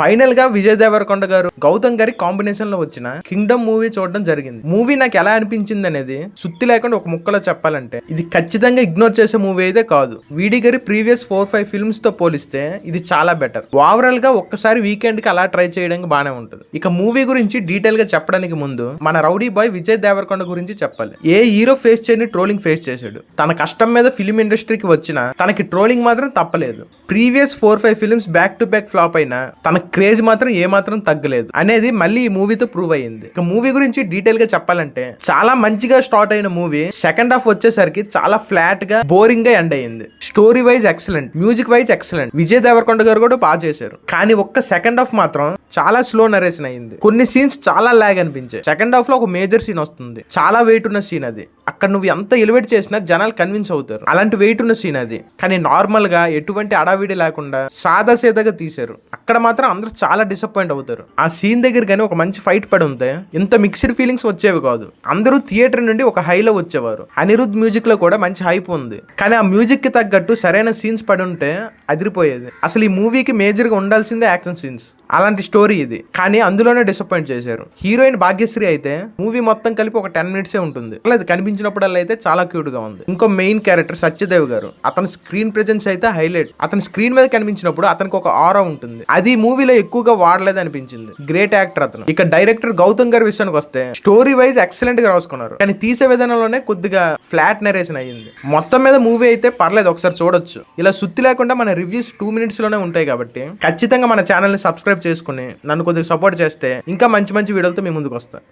Final గా విజయ్ దేవరకొండ గారు గౌతమ్ గారి కాంబినేషన్ లో వచ్చిన కింగ్డమ్ మూవీ చూడడం జరిగింది. మూవీ నాకు ఎలా అనిపించింది అనేది సుత్తి లేకుండా ఒక ముక్కలో చెప్పాలంటే ఇది ఖచ్చితంగా ఇగ్నోర్ చేసే మూవీ అయితే కాదు. వీడి గారి ప్రీవియస్ 4-5 ఫిల్మ్స్ తో పోలిస్తే ఇది చాలా బెటర్. ఓవరాల్ గా ఒక్కసారి వీకెండ్ కి అలా ట్రై చేయడానికి బానే ఉంటుంది. ఇక మూవీ గురించి డీటెయిల్ గా చెప్పడానికి ముందు మన రౌడీ బాయ్ విజయ్ దేవరకొండ గురించి చెప్పాలి. ఏ హీరో ఫేస్ చేయని ట్రోలింగ్ ఫేస్ చేశాడు. తన కష్టం మీద ఫిలిం ఇండస్ట్రీకి వచ్చిన తనకి ట్రోలింగ్ మాత్రం తప్పలేదు. Previous 4-5 films back to back flop అయినా తన క్రేజ్ మాత్రం ఏ మాత్రం తగ్గలేదు అనేది మళ్ళీ ఈ మూవీతో ప్రూవ్ అయ్యింది. ఇక మూవీ గురించి డీటెయిల్ గా చెప్పాలంటే చాలా మంచిగా స్టార్ట్ అయిన మూవీ సెకండ్ హాఫ్ వచ్చేసరికి చాలా ఫ్లాట్ గా బోరింగ్ గా ఎండ్ అయ్యింది. Story wise excellent, music wise excellent, Vijay Deverakonda garu కూడా బాగా చేశారు. కానీ ఒక్క సెకండ్ హాఫ్ మాత్రం చాలా స్లో నరేషన్ అయింది. కొన్ని సీన్స్ చాలా లాగ్ అనిపించాయి. సెకండ్ హాఫ్ లో ఒక మేజర్ సీన్ వస్తుంది, చాలా వెయిట్ ఉన్న సీన్ అది. అక్కడ నువ్వు ఎంత ఎలివేట్ చేసినా జనాలు కన్విన్స్ అవుతారు. అలాంటి వెయిట్ ఉన్న సీన్ అది. కానీ నార్మల్ గా ఎటువంటి అడావిడి లేకుండా సాదా సీదాగా తీశారు. అక్కడ మాత్రం అందరూ చాలా డిసప్పాయింట్ అవుతారు. ఆ సీన్ దగ్గర కానీ ఒక మంచి ఫైట్ పడి ఉంటే ఇంత మిక్స్డ్ ఫీలింగ్స్ వచ్చేవి కాదు. అందరూ థియేటర్ నుండి ఒక హైలో వచ్చేవారు. అనిరుద్ మ్యూజిక్ లో కూడా మంచి హైప్ ఉంది. కానీ ఆ మ్యూజిక్ కి తగ్గట్టు సరైన సీన్స్ పడి ఉంటే అదిరిపోయేది. అసలు ఈ మూవీకి మేజర్ గా ఉండాల్సిందే యాక్షన్ సీన్స్. అలాంటి స్టోరీ ఇది, కానీ అందులోనే డిసప్పాయింట్ చేశారు. హీరోయిన్ భాగ్యశ్రీ అయితే మూవీ మొత్తం కలిపి ఒక 10 minutes ఉంటుంది. అది కనిపించినప్పుడల్లా అయితే చాలా క్యూట్ గా ఉంది. ఇంకో మెయిన్ క్యారెక్టర్ సత్యదేవ్ గారు, అతని స్క్రీన్ ప్రెజెన్స్ అయితే హైలైట్. అతని స్క్రీన్ మీద కనిపించినప్పుడు అతనికి ఒక ఆరా ఉంటుంది. అది మూవీలో ఎక్కువగా వాడలేదు అనిపించింది. గ్రేట్ యాక్టర్ అతను. ఇక డైరెక్టర్ గౌతమ్ గారి విషయానికి వస్తే స్టోరీ వైజ్ ఎక్సలెంట్ గా రాసుకున్నారు. కానీ తీసే విధానంలోనే కొద్దిగా ఫ్లాట్ నరేషన్ అయ్యింది. మొత్తం మీద మూవీ అయితే పర్లేదు, ఒకసారి చూడొచ్చు. ఇలా సుత్తి లేకుండా మన రివ్యూస్ 2 minutes లోనే ఉంటాయి కాబట్టి ఖచ్చితంగా మన ఛానల్ ని సబ్స్క్రైబ్ చేసుకుని నన్ను కొద్దిగా సపోర్ట్ చేస్తే ఇంకా మంచి మంచి వీడియోలతో మీ ముందుకు వస్తాను.